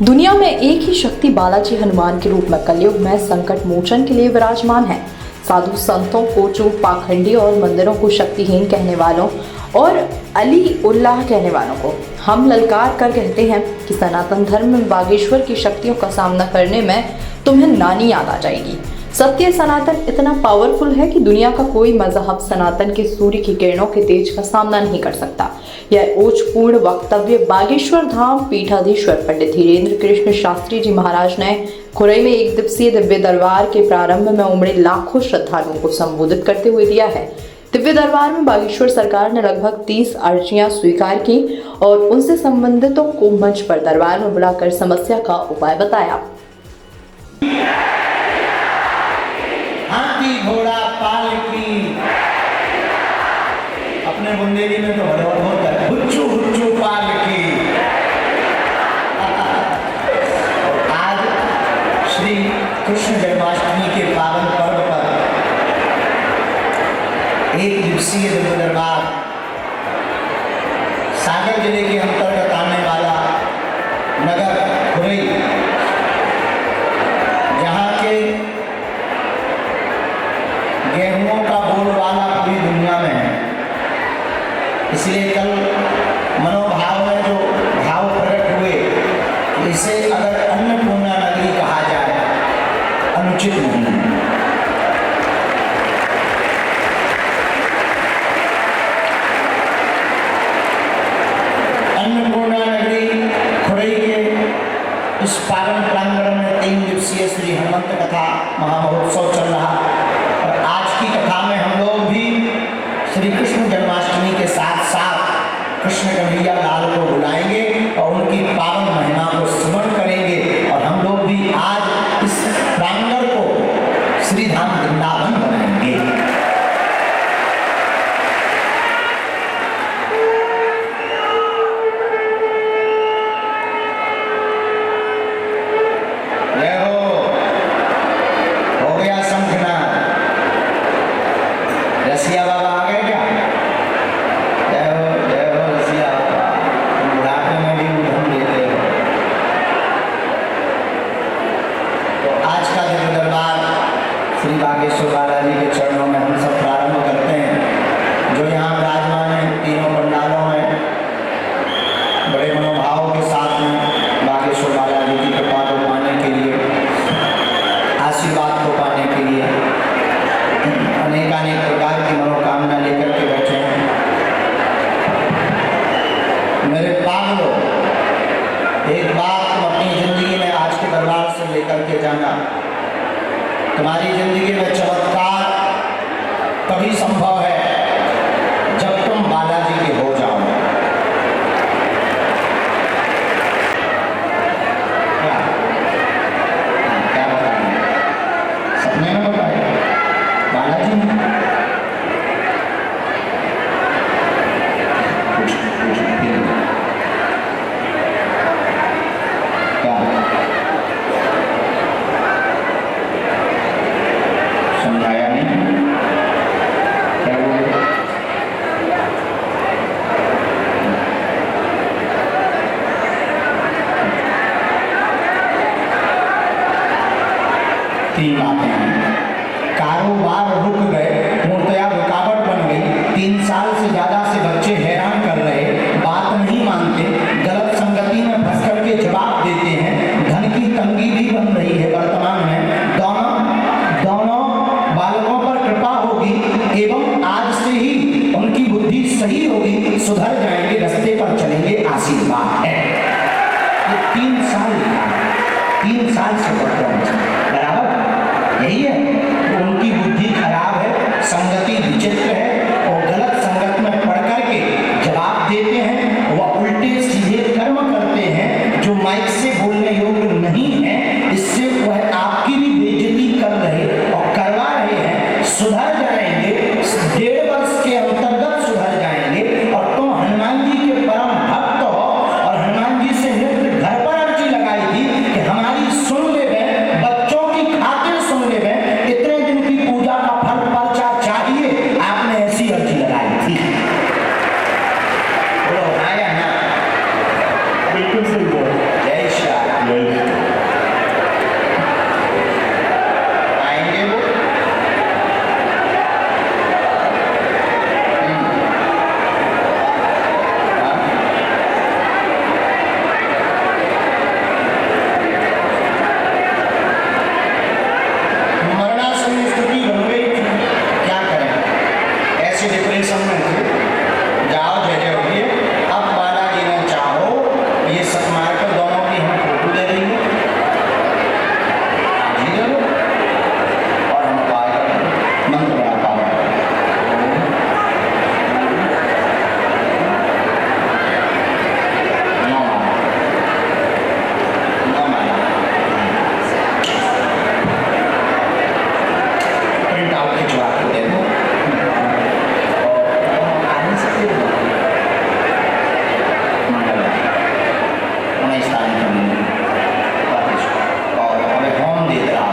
दुनिया में एक ही शक्ति बालाजी हनुमान के रूप में कलयुग में संकट मोचन के लिए विराजमान है। साधु संतों को, जो पाखंडी और मंदिरों को शक्तिहीन कहने वालों और अली उल्लाह कहने वालों को हम ललकार कर कहते हैं कि सनातन धर्म में बागेश्वर की शक्तियों का सामना करने में तुम्हें नानी याद आ जाएगी। सत्य सनातन इतना पावरफुल है कि दुनिया का कोई मजहब सनातन के सूर्य की किरणों के तेज का सामना नहीं कर सकता। यह ओजपूर्ण वक्तव्य बागेश्वर धाम पीठाधीश्वर पंडित धीरेन्द्र कृष्ण शास्त्री जी महाराज ने खुरई में एक दिवसीय दिव्य दरबार के प्रारंभ में उमड़े लाखों श्रद्धालुओं को संबोधित करते हुए दिया है। दिव्य दरबार में बागेश्वर सरकार ने लगभग 30 अर्जियां स्वीकार की और उनसे संबंधितों को मंच पर दरबार में बुलाकर समस्या का उपाय बताया। हाथी घोड़ा पालकी अपने बुंदेली में तो बहुत है, हुच्चू हुच्चू पालकी। आज श्री कृष्ण जन्माष्टमी के पावन पर्व पर एक दिवसीय दिव्य दरबार सागर जिले के अंतर्गत आने वाला नगर खुरई, जहाँ के गेहूं का बोलबाला पूरी दुनिया में है, इसलिए कल मनोभाव में जो भाव प्रकट हुए, इसे अगर अन्नपूर्णा नगरी कहा जाए अनुचित नहीं है। अन्नपूर्णा नगरी खुरई के इस पावन प्रांगण में 3 दिवसीय श्री हनुमंत कथा महामहोत्सव चल रहा। और आज की कथा में हम लोग भी श्री कृष्ण जन्माष्टमी के साथ साथ कृष्ण कन्हैया लाल को बुलाएंगे और उनकी पावन महिमा को स्मरण करेंगे। और हम लोग भी आज इस प्रांगण को श्री धाम वृंदावन बनाएंगे। रसिया बाबा आ गए क्या? जय हो रसिया बाबा, तुम बुढ़ापे में भी उधम देते हो। तो आज का दिव्य दरबार श्री बागेश्वर बालाजी के चरणों में हम सब प्रारंभ करते हैं, जो यहाँ विराजमान है तीनों पंडालों में बड़े मनोभाव के साथ में बागेश्वर बालाजी की कृपा को पाने के लिए, आशीर्वाद को पाने के लिए अनेक प्रकार की मनोकामना लेकर के बैठे हैं। मेरे पागलो, एक बात तुम अपनी जिंदगी में आज के दरबार से लेकर के जाना। तुम्हारी जिंदगी में चमत्कार तभी संभव है जब तुम बालाजी के हो जाओ। क्या बताएं? सपने में बताए बालाजी क्या समझाया नहीं? क्या बोले? तीन बातें हैं। कारोबार रुक गए, मूर्तियां रुकावट बन गई, 3 साल से ज्यादा से बच्चे हैरान कर रहे, बात नहीं मानते, गलत संगति में फंस करके जवाब देते हैं, धन की तंगी भी बन रही है वर्तमान में। दोनों बालकों पर कृपा होगी एवं आज से ही उनकी बुद्धि सही होगी, सुधर जाएंगे, रास्ते पर चलेंगे, आशीर्वाद है। ये 3 साल 3 साल से पढ़ते हैं, बराबर यही है। उनकी बुद्धि खराब है, संगति विचित्र है और गलत संगत में पढ़ करके जवाब देते हैं, वह उल्टे सीधे कर्म करते हैं जो माइक से बोलने योग्य नहीं है। इससे वह आपकी भी बेइज्जती कर रहे और करवा रहे हैं। सुधर जाएंगे, 1.5 वर्ष के अंतर्गत सुधर जाएंगे। और तुम हनुमान जी के परम भक्त हो और हनुमान जी से नित्य घर पर अर्जी लगाई थी कि हमारी सुन ले, बच्चों की खातिर सुन ले, इतने दिन की पूजा का फल पर्चा चाहिए, आपने मैं स्थान करूँगी और हमें होम दे रहा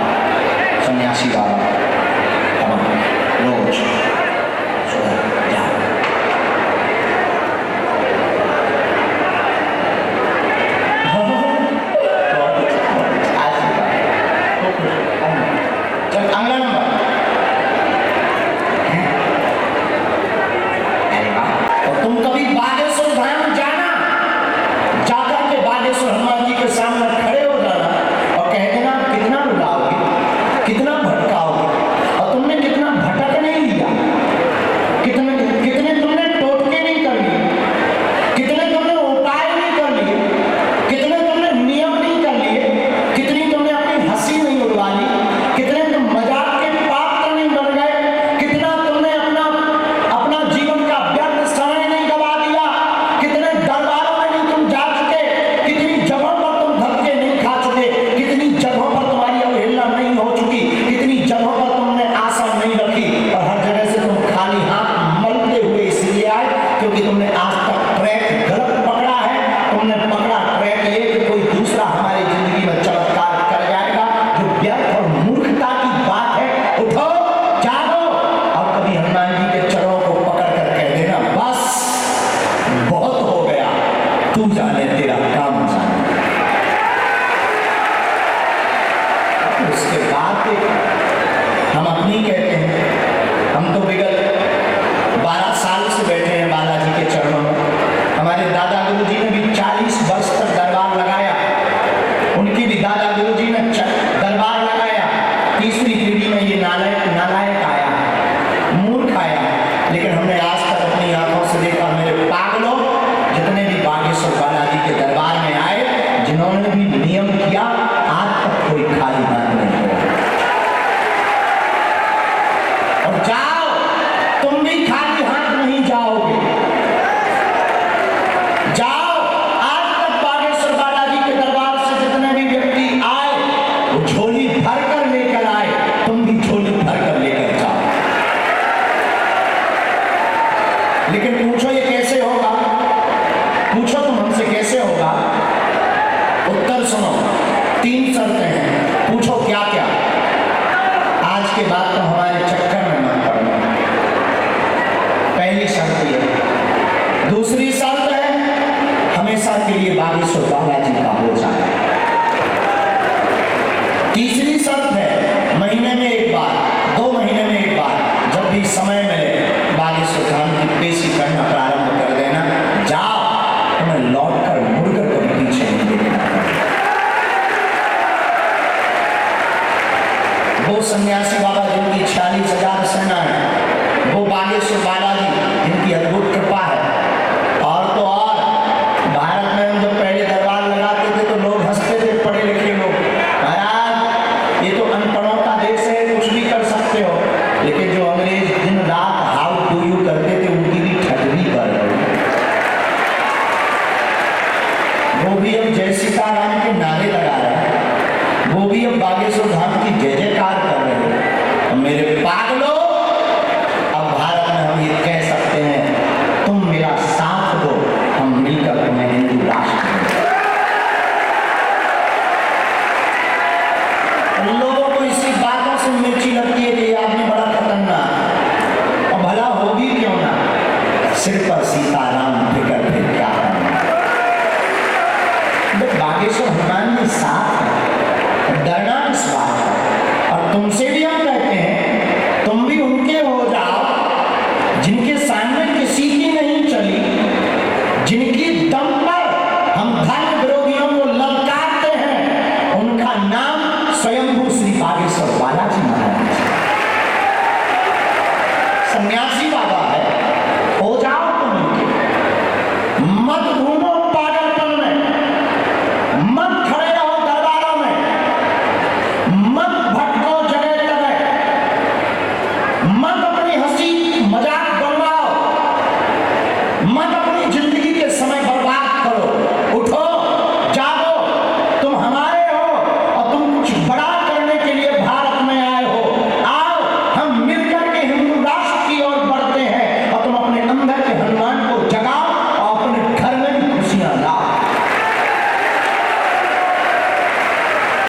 सन्यासी बाबा हम रोज सुबह जाओ। चल अगला नंबर। अरे वाह। और तुम कभी बागेश्वर धाम जाना, जाकर के बागेश्वर हनुमान जी के सामने खड़े हो जाना और कह देना कितना रुलाओगे, कितना भटकाओगे, और तुमने कितना भटक नहीं लिया, कितने कितने तुमने टोटके नहीं कर लिए, कितने तुमने उपाय नहीं कर लिए, कितने तुमने नियम नहीं कर लिए, कितनी तुमने अपनी हंसी नहीं उड़वा ली, कितने तुम मजाक के पात्र नहीं बन गए, कितना तुमने अपना अपना जीवन का व्यर्थ समय नहीं गवा दिया, कितने दरबारों में नहीं तुम जा चुके, कितनी जगहों पर तुम धक्के नहीं खा चुके, कितनी जगहों पर तुम्हारी अवहेलना नहीं हो चुकी, कितनी जगहों पर तुमने आशा नहीं रखी, और हर जगह से तुम खाली हाथ मलते हुए इसलिए आए क्योंकि तुमने आज तक ट्रैक गलत पकड़ा है। तुमने पकड़ा ट्रैक ये कि कोई दूसरा हमारी जिंदगी में चमत्कार कर जाएगा, जो व्यर्थ और मूर्खता की बात है। उठो, जागो और कभी हनुमान जी के चरणों को पकड़ कर कह देना बस बहुत हो गया, तू जाने तेरा काम जाने। उसके बाद हम अपनी कहते हैं, हम तो विगत 12 साल से बैठे हैं बालाजी के चरणों में। हमारे दादा गुरु जी ने भी 40 वर्ष तक दरबार लगाया, उनकी भी दादा गुरु जी ने दरबार लगाया। तीसरी पीढ़ी में ये नालायक आया, मूर्ख आया, लेकिन हमने आज तक अपनी आंखों से देखा। मेरे पागलों, जितने भी बागेश्वर बालाजी के दरबार में आए, जिन्होंने भी नियम किया, आज तक कोई खाली हाथ नहीं हुआ। और जाओ, तुम भी खाली हाथ नहीं जाओगे। जाओ, आज तक बागेश्वर बालाजी के दरबार से जितने भी व्यक्ति आए, वो झोली भर कर लेकर आए, तुम भी झोली भर कर लेकर जाओ। लेकिन पूछो ये कैसे होगा? पूछो तुम हमसे कैसे होगा? उत्तर सुनो, 3 शर्तें हैं। पूछो क्या क्या? आज के बाद तो हमारे चक्कर में मत पड़ना। पहली शर्त ये। दूसरी शर्त है हमेशा के लिए बागेश्वर बालाजी का हो जाए। तीसरी शर्त है महीने में एक बार, 2 महीने में एक बार, जब भी समय मिले बागेश्वर धाम की पेशी करना प्रारंभ कर देना। जाओ, तुम्हें लौट कर मुड़कर कभी पीछे नहीं देखना। वो सन्यासी बाबा जिनकी 46,000 सेना है, वो बागेश्वर बालाजी जिनकी अद्भुत कृपा है। और तो और भारत में हम जब पहले दरबार लगाते थे तो लोग हंसते थे, पढ़े लिखे लोग, महाराज ये तो अनपढ़ों का देश है, कुछ भी कर सकते हो। लेकिन जो अंग्रेज दिन रात हाउ डू यू करते थे, उनकी भी ठगनी कर रहे। वो भी अब जय सीताराम के नारे लगा रहे हैं, वो भी अब बागेश्वर धाम की जय जयकार कर रहे हैं। मेरे पागलों, अब भारत में हम ये कह सकते हैं, तुम मेरा साथ दो, हम मिलकर तुम्हें हिंदू राष्ट्र दें। लोगों को इसी बातों से मिर्ची लगती है कि ये आदमी बड़ा खतरनाक, और भला होगी क्यों ना, सिर पर सीताराम फिकर फिर क्या करना। बागेश्वर हनुमान जी साथ है, डरना इस बात है। और तुमसे भी